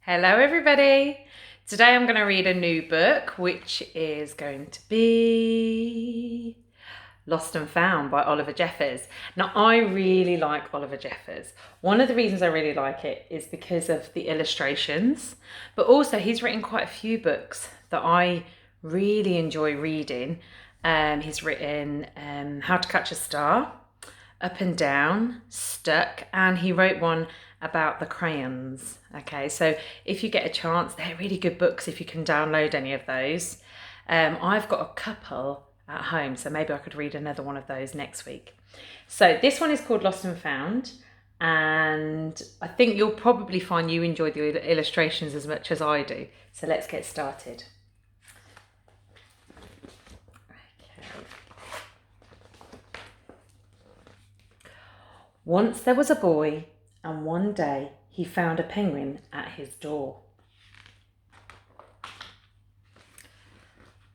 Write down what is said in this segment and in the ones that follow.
Hello everybody! Today I'm going to read a new book which is going to be Lost and Found by Oliver Jeffers. Now I really like Oliver Jeffers. One of the reasons I really like it is because of the illustrations, but also he's written quite a few books that I really enjoy reading. He's written How to Catch a Star, Up and Down, Stuck, and he wrote one about the crayons. Okay, so if you get a chance, they're really good books if you can download any of those. I've got a couple at home, so maybe I could read another one of those next week. So this one is called Lost and Found, and I think you'll probably find you enjoy the illustrations as much as I do. So let's get started. Once there was a boy, and one day he found a penguin at his door.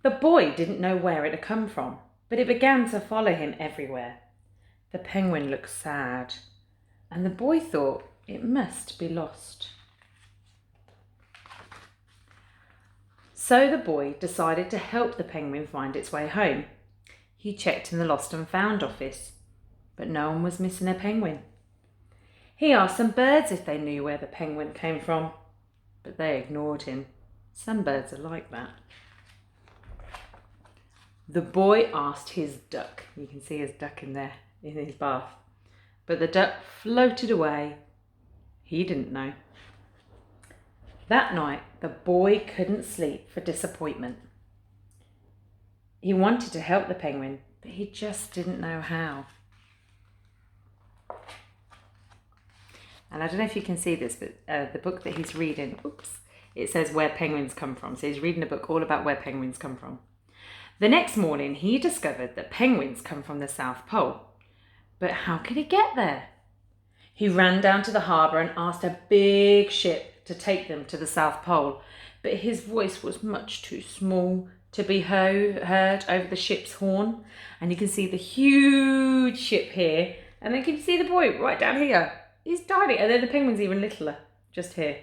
The boy didn't know where it had come from, but it began to follow him everywhere. The penguin looked sad, and the boy thought it must be lost. So the boy decided to help the penguin find its way home. He checked in the Lost and Found office, but no one was missing a penguin. He asked some birds if they knew where the penguin came from, but they ignored him. Some birds are like that. The boy asked his duck. You can see his duck in there, in his bath. But the duck floated away. He didn't know. That night, the boy couldn't sleep for disappointment. He wanted to help the penguin, but he just didn't know how. And I don't know if you can see this, but the book that he's reading, it says Where Penguins Come From. So he's reading a book all about where penguins come from. The next morning, he discovered that penguins come from the South Pole. But how could he get there? He ran down to the harbour and asked a big ship to take them to the South Pole. But his voice was much too small to be heard over the ship's horn. And you can see the huge ship here. And then can you see the boy right down here? He's tiny, and then the penguin's even littler, just here.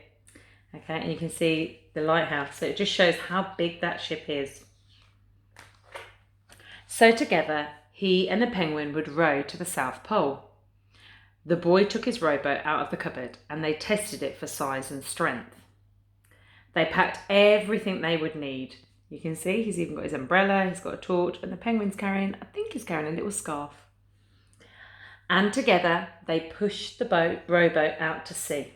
Okay, and you can see the lighthouse. So it just shows how big that ship is. So together, he and the penguin would row to the South Pole. The boy took his rowboat out of the cupboard and they tested it for size and strength. They packed everything they would need. You can see he's even got his umbrella, he's got a torch, and the penguin's carrying, I think he's carrying a little scarf. And together they pushed the rowboat out to sea.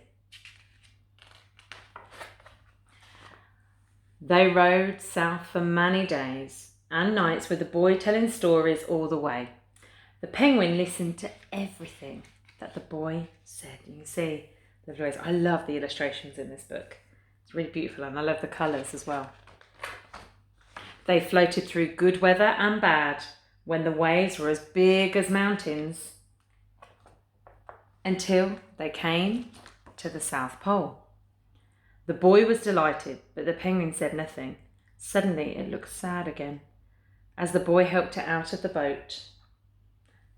They rowed south for many days and nights with the boy telling stories all the way. The penguin listened to everything that the boy said. You can see the voice. I love the illustrations in this book. It's really beautiful, and I love the colours as well. They floated through good weather and bad, when the waves were as big as mountains, until they came to the South Pole. The boy was delighted, but the penguin said nothing. Suddenly it looked sad again as the boy helped it out of the boat.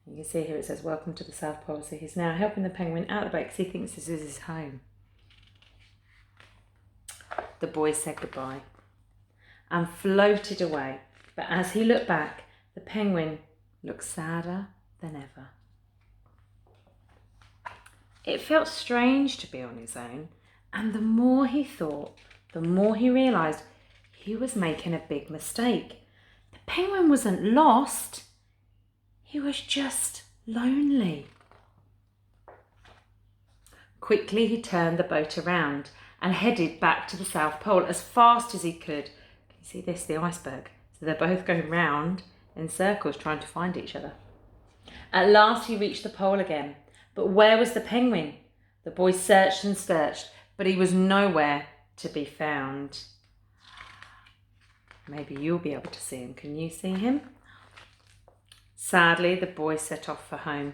You can see here it says, Welcome to the South Pole. So he's now helping the penguin out of the boat because he thinks this is his home. The boy said goodbye and floated away. But as he looked back, the penguin looked sadder than ever. It felt strange to be on his own, and the more he thought, the more he realised he was making a big mistake. The penguin wasn't lost, he was just lonely. Quickly he turned the boat around and headed back to the South Pole as fast as he could. Can you see this, the iceberg? So they're both going round in circles trying to find each other. At last he reached the pole again. But where was the penguin? The boy searched and searched, but he was nowhere to be found. Maybe you'll be able to see him. Can you see him? Sadly, the boy set off for home.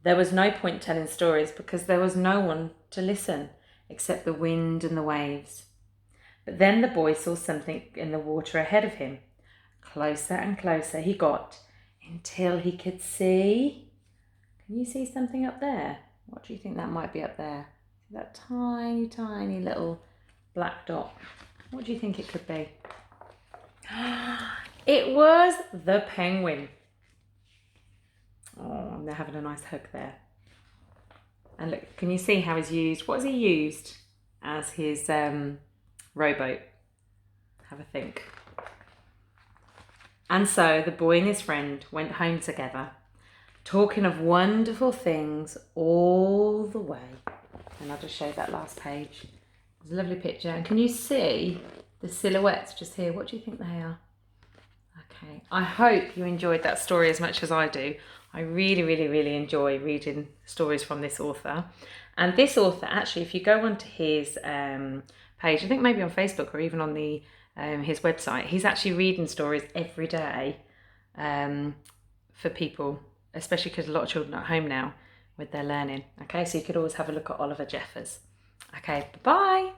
There was no point telling stories because there was no one to listen except the wind and the waves. But then the boy saw something in the water ahead of him. Closer and closer he got until he could see. Can you see something up there? What do you think that might be up there? That tiny, tiny little black dot. What do you think it could be? It was the penguin. Oh, and they're having a nice hug there. And look, can you see how he's used? What has he used as his rowboat? Have a think. And so the boy and his friend went home together, talking of wonderful things all the way. And I'll just show that last page. There's a lovely picture. And can you see the silhouettes just here? What do you think they are? Okay, I hope you enjoyed that story as much as I do. I really, really, really enjoy reading stories from this author. And this author, actually, if you go onto his page, I think maybe on Facebook or even on the his website, he's actually reading stories every day for people, especially because a lot of children are at home now with their learning. Okay, so you could always have a look at Oliver Jeffers. Okay, bye-bye.